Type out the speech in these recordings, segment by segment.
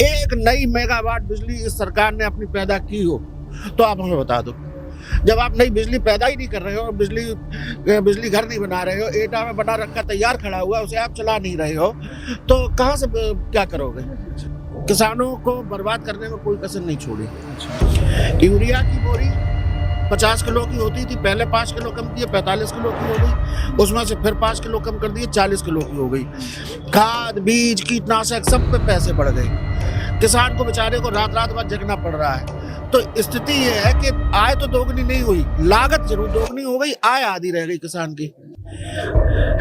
एक नई मेगावाट बिजली इस सरकार ने अपनी पैदा की हो तो आप हमें बता दो। जब आप नई बिजली पैदा ही नहीं कर रहे हो, बिजली घर नहीं बना रहे हो, एटा में बना रखा तैयार खड़ा हुआ उसे आप चला नहीं रहे हो, तो कहाँ से क्या करोगे? किसानों को बर्बाद करने में कोई कसर नहीं छोड़ी। यूरिया की बोरी 50 किलो की होती थी, पहले 5 किलो कम किए 45 किलो की हो गई, उसमें से फिर 5 किलो कम कर दिए 40 किलो की हो गई। खाद बीज कीटनाशक सब पे पैसे बढ़ गए, किसान को बेचारे को रात रात भर जगना पड़ रहा है। तो स्थिति ये है कि आय तो दोगुनी नहीं हुई, लागत जरूर दोगुनी हो गई, आय आधी रह गई किसान की।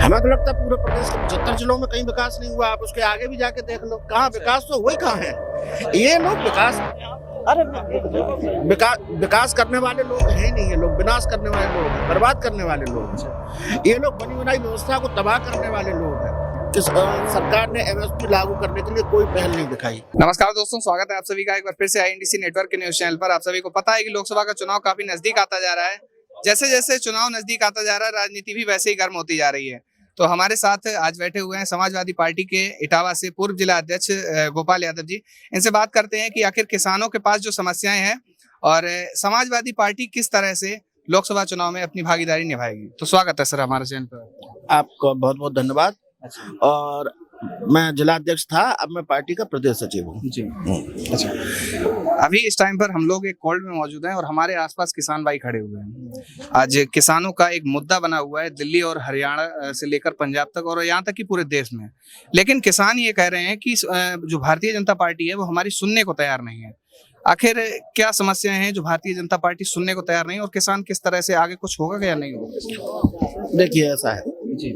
हमें तो लगता है पूरे प्रदेश के 75 जिलों में कहीं विकास नहीं हुआ। आप उसके आगे भी जाके देख लो, कहाँ विकास तो वही कहाँ है। ये लोग विकास करने वाले लोग हैं नहीं, ये लोग विनाश करने वाले लोग हैं, बर्बाद करने वाले लोग हैं। ये लोग बनी बनाई व्यवस्था को तबाह करने वाले लोग हैं। सरकार ने एमएसपी लागू करने के लिए कोई पहल नहीं दिखाई। नमस्कार दोस्तों, स्वागत है आप सभी का एक बार फिर से आईएनडीसी नेटवर्क के न्यूज चैनल पर। आप सभी को पता है कि लोकसभा का चुनाव काफी नजदीक आता जा रहा है। जैसे जैसे चुनाव नजदीक आता जा रहा है, राजनीति भी वैसे ही गर्म होती जा रही है। तो हमारे साथ आज बैठे हुए हैं समाजवादी पार्टी के इटावा से पूर्व जिला अध्यक्ष गोपाल यादव जी। इनसे बात करते हैं कि आखिर किसानों के पास जो समस्याएं हैं और समाजवादी पार्टी किस तरह से लोकसभा चुनाव में अपनी भागीदारी निभाएगी। तो स्वागत है सर हमारे चैनल पर। आपको बहुत बहुत धन्यवाद। और मैं जिला अध्यक्ष था, अब मैं पार्टी का प्रदेश सचिव हूँ जी। अच्छा, अभी इस टाइम पर हम लोग एक कॉल्ड में मौजूद हैं और हमारे आसपास किसान भाई खड़े हुए हैं। आज किसानों का एक मुद्दा बना हुआ है दिल्ली और हरियाणा से लेकर पंजाब तक और यहाँ तक कि पूरे देश में। लेकिन किसान ये कह रहे हैं कि जो भारतीय जनता पार्टी है वो हमारी सुनने को तैयार नहीं है। आखिर क्या समस्याएं हैं जो भारतीय जनता पार्टी सुनने को तैयार नहीं, और किसान किस तरह से आगे कुछ होगा या नहीं होगा? देखिए, ऐसा है जी,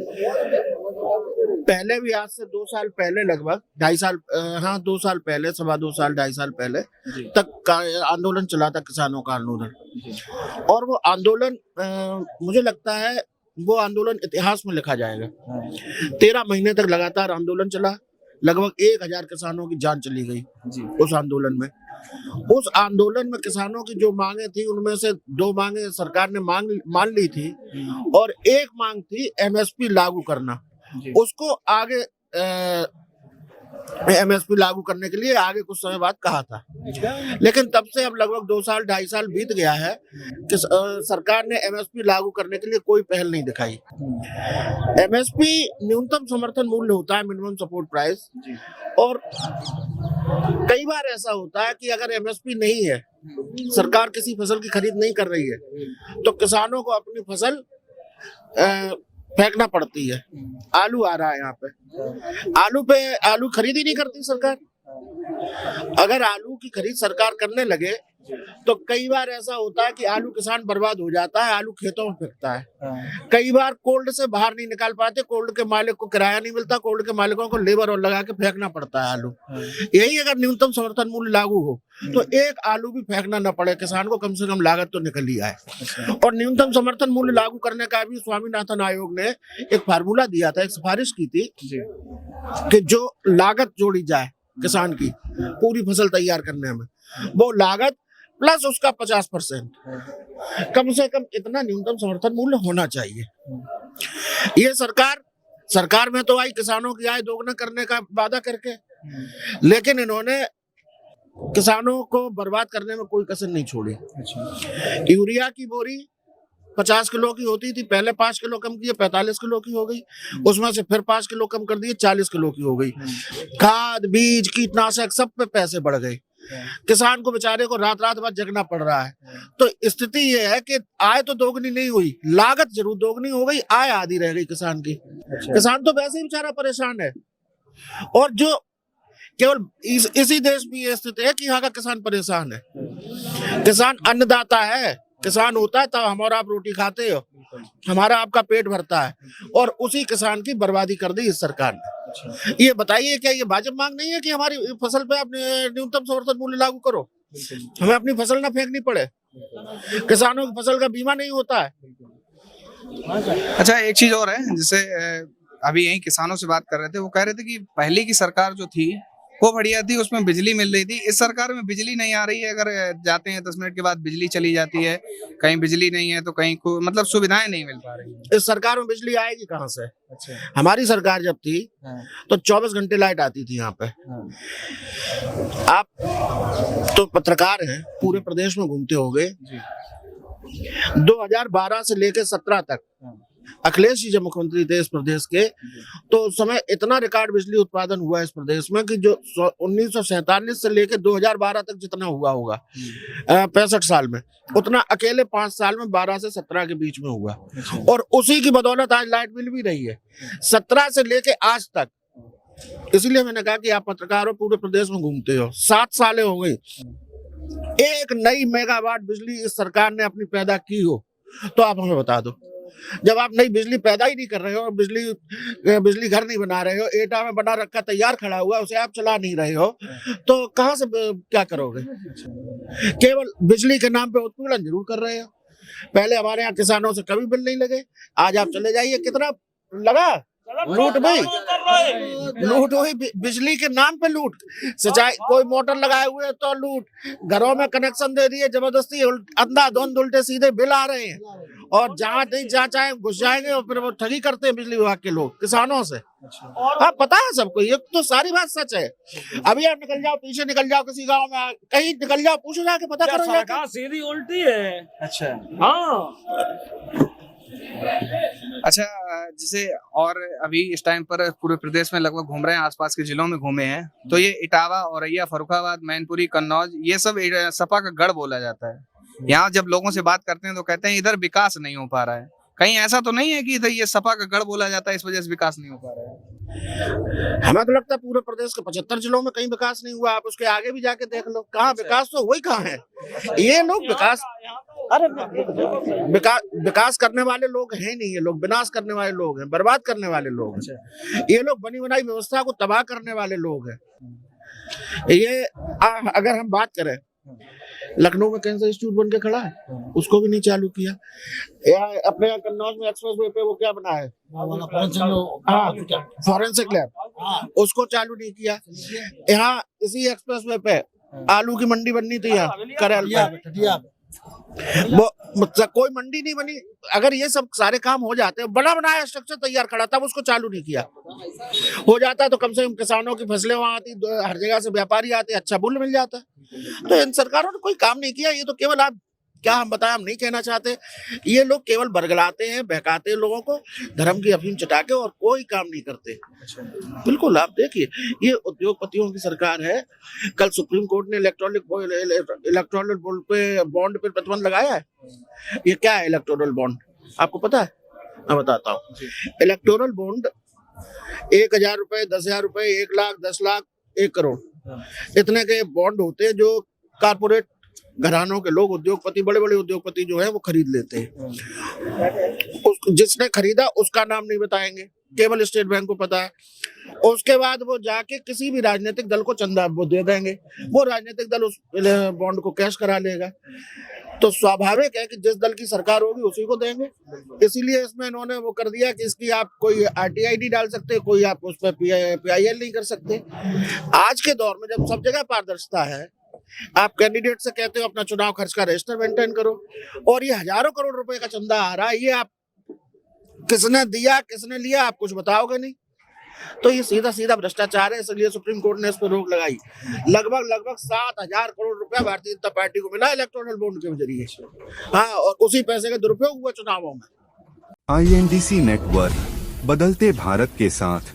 पहले भी आज से 2 साल पहले, लगभग 2.5 साल, 2 साल पहले, 2.25 साल 2.5 साल पहले तक आंदोलन चला था, किसानों का आंदोलन। और वो आंदोलन मुझे लगता है वो आंदोलन इतिहास में लिखा जाएगा। 13 महीने तक लगातार आंदोलन चला, लगभग 1000 किसानों की जान चली गई उस आंदोलन में। उस आंदोलन में किसानों की जो मांगे थी उनमें से 2 मांगे सरकार ने मान ली थी, और एक मांग थी एमएसपी लागू करना। उसको आगे एमएसपी लागू करने के लिए आगे कुछ समय बाद कहा था, लेकिन तब से अब लगभग 2 साल 2.5 साल बीत गया है कि सरकार ने एमएसपी लागू करने के लिए कोई पहल नहीं दिखाई। एमएसपी न्यूनतम समर्थन मूल्य होता है, मिनिमम सपोर्ट प्राइस, और कई बार ऐसा होता है कि अगर एमएसपी नहीं है, सरकार किसी फसल की खरीद नहीं कर रही है, तो किसानों को अपनी फसल फेंकना पड़ती है। आलू आ रहा है यहाँ पे, आलू खरीद ही नहीं करती सरकार। अगर आलू की खरीद सरकार करने लगे तो कई बार ऐसा होता है कि आलू किसान बर्बाद हो जाता है, आलू खेतों में फेंकता है। कई बार कोल्ड से बाहर नहीं निकाल पाते, कोल्ड के मालिक को किराया नहीं मिलता, कोल्ड के मालिकों को लेबर और लगा के फेंकना पड़ता है आलू। यही अगर न्यूनतम समर्थन मूल्य लागू हो तो एक आलू भी फेंकना न पड़े, किसान को कम से कम लागत तो निकल ही आए। और न्यूनतम समर्थन मूल्य लागू करने का भी स्वामीनाथन आयोग ने एक फार्मूला दिया था, एक सिफारिश की थी कि जो लागत जोड़ी जाए किसान की पूरी फसल तैयार करने में, वो लागत प्लस उसका 50% कम से कम इतना न्यूनतम समर्थन मूल्य होना चाहिए। ये सरकार में तो आई किसानों की आय दोगुना करने का वादा करके, लेकिन इन्होंने किसानों को बर्बाद करने में कोई कसर नहीं छोड़ी। यूरिया की बोरी 50 किलो की होती थी, पहले 5 किलो कम किए 45 किलो की हो गई, उसमें से फिर 5 किलो कम कर दिए 40 किलो की हो गई। खाद बीज कीटनाशक सब पे पैसे बढ़ गए, किसान को बेचारे को रात रात भर जगना पड़ रहा है। तो स्थिति ये है कि आय तो दोगुनी नहीं हुई, लागत जरूर दोगुनी हो गई, आय आधी रह गई किसान की। किसान तो वैसे ही बेचारा परेशान है, और जो केवल इसी देश में ये स्थिति है कि यहाँ का किसान परेशान है। किसान अन्नदाता है, किसान होता है तब हम और आप रोटी खाते हो, हमारा आपका पेट भरता है, और उसी किसान की बर्बादी कर दी इस सरकार ने। ये बताइए, क्या ये वाजिब मांग नहीं है कि हमारी फसल पे आप न्यूनतम समर्थन मूल्य लागू करो, हमें अपनी फसल ना फेंकनी पड़े, किसानों की फसल का बीमा नहीं होता है। अच्छा, एक चीज और है, जैसे अभी यही किसानों से बात कर रहे थे, वो कह रहे थे कि पहले की सरकार जो थी वो बढ़िया थी, उसमें बिजली मिल रही थी। इस सरकार में बिजली नहीं आ रही है, अगर जाते हैं 10 मिनट के बाद बिजली चली जाती है, कहीं बिजली नहीं है तो कहीं को मतलब सुविधाएं नहीं मिल पा रही है। इस सरकार में बिजली आएगी कहाँ से? अच्छा। हमारी सरकार जब थी हाँ। तो 24 घंटे लाइट आती थी यहाँ पे। हाँ। आप तो पत्रकार हैं, पूरे प्रदेश में घूमते होंगे। जी। 2012 से लेकर 17 तक अखिलेश जी जब मुख्यमंत्री थे इस प्रदेश के, तो उस समय इतना रिकॉर्ड बिजली उत्पादन हुआ इस प्रदेश में कि जो 1947 से लेकर 2012 तक जितना हुआ होगा 65 साल में, उतना अकेले 5 साल में 12 से 17 के बीच में हुआ। और उसी की बदौलत आज लाइट बिल भी रही है 17 से लेके आज तक। इसलिए मैंने कहा कि आप पत्रकार हो, पूरे प्रदेश में घूमते हो, 7 सालें हो गई, एक नई मेगावाट बिजली इस सरकार ने अपनी पैदा की हो तो आप हमें बता दो। जब आप नई बिजली पैदा ही नहीं कर रहे हो, बिजली घर नहीं बना रहे हो, एटा में बना रखा तैयार खड़ा हुआ, उसे आप चला नहीं रहे हो, तो कहाँ से क्या करोगे? केवल बिजली के नाम पे उत्पीड़न जरूर कर रहे हो। पहले हमारे यहाँ किसानों से कभी बिल नहीं लगे, आज आप चले जाइए कितना लगा, लूट हुई बिजली के नाम पे लूट। सिंचाई कोई मोटर लगाए हुए तो लूट, घरों में कनेक्शन दे दिए जबरदस्ती, अंधाधुंध उल्टे सीधे बिल आ रहे हैं, और जहाँ नहीं जहाँ चाहे घुस जाएंगे और फिर वो ठगी करते हैं बिजली विभाग के लोग किसानों से। आप पता है सबको, ये तो सारी बात सच है। अभी आप निकल जाओ, पीछे निकल जाओ, किसी गांव में कहीं निकल जाओ, पूछो जाके पता करो जाके। सीधी उल्टी है। अच्छा। हाँ। अच्छा, जैसे और अभी इस टाइम पर पूरे प्रदेश में लगभग घूम रहे हैं, आसपास के जिलों में घूमे हैं, तो ये इटावा, औरैया, फर्रुखाबाद, मैनपुरी, कन्नौज, ये सब सपा का गढ़ बोला जाता है। यहाँ जब लोगों से बात करते हैं तो कहते हैं इधर विकास नहीं हो पा रहा है। कहीं ऐसा तो नहीं है कि इधर ये सपा का गढ़ बोला जाता है, इस वजह से विकास नहीं हो पा रहा है? हमें तो लगता है पूरे प्रदेश के 75 जिलों में कहीं विकास नहीं हुआ। आप उसके आगे भी जाके देख लो, कहाँ विकास तो वही कहाँ है। ये लोग विकास, अरे विकास करने वाले लोग हैं नहीं, ये लोग विनाश करने वाले लोग हैं, बर्बाद करने वाले लोग हैं। ये लोग बनी बनाई व्यवस्था को तबाह करने वाले लोग हैं। ये अगर हम बात करें, लखनऊ में कैंसर इंस्टीट्यूट बन के खड़ा है, उसको भी नहीं चालू किया। अपने यहाँ कन्नौज में एक्सप्रेस वे पे वो क्या बना है, फॉरेंसिक लैब, उसको चालू नहीं किया। यहाँ इसी एक्सप्रेस वे पे आलू की मंडी बननी थी, यहाँ करेल पे वो कोई मंडी नहीं बनी। अगर ये सब सारे काम हो जाते, बड़ा बनाया स्ट्रक्चर तैयार खड़ा, तब उसको चालू नहीं किया। हो जाता तो कम से कम किसानों की फसलें वहां आती, हर जगह से व्यापारी आते, अच्छा मूल्य मिल जाता। तो इन सरकारों ने कोई काम नहीं किया। ये तो केवल आप क्या हम बताएं, हम नहीं कहना चाहते, ये लोग केवल बरगलाते हैं, बहकाते हैं लोगों को, धर्म की अफीम चटा के, और कोई काम नहीं करते। बिल्कुल, आप देखिए, ये उद्योगपतियों की सरकार है। कल सुप्रीम कोर्ट ने इलेक्टोरल बॉन्ड पे प्रतिबंध लगाया है। ये क्या है इलेक्टोरल बॉन्ड, आपको पता है? मैं बताता हूँ। इलेक्टोरल बॉन्ड 1000 रुपए, 10,000 रुपए, 1 लाख, 10 लाख, 1 करोड़, इतने के बॉन्ड होते हैं जो कारपोरेट घरानों के लोग, उद्योगपति, बड़े बड़े उद्योगपति जो है वो खरीद लेते हैं। जिसने खरीदा उसका नाम नहीं बताएंगे, केवल स्टेट बैंक को पता है। उसके बाद वो जाके किसी भी राजनीतिक दल को चंदा वो दे देंगे, वो राजनीतिक दल उस बॉन्ड को कैश करा लेगा। तो स्वाभाविक है कि जिस दल की सरकार होगी उसी को देंगे। इसीलिए इसमें इन्होंने वो कर दिया कि इसकी आप कोई RTI नहीं डाल सकते, कोई आप उस पर PIL नहीं कर सकते। आज के दौर में जब सब जगह पारदर्शिता है, आप कैंडिडेट से कहते हो अपना चुनाव खर्च का रजिस्टर मेंटेन करो, और ये हजारों करोड़ रुपए का चंदा आ रहा है, ये आप किसने दिया, किसने लिया, आप कुछ बताओगे नहीं। तो ये सीधा सीधा भ्रष्टाचार है। इसलिए सुप्रीम कोर्ट ने इस पर रोक लगाई। लगभग 7,000 करोड़ रुपया भारतीय जनता पार्टी को मिला इलेक्टोरल बॉन्ड के जरिए। हाँ, और उसी पैसे का दुरुपयोग हुआ चुनावों में। INDC नेटवर्क, बदलते भारत के साथ।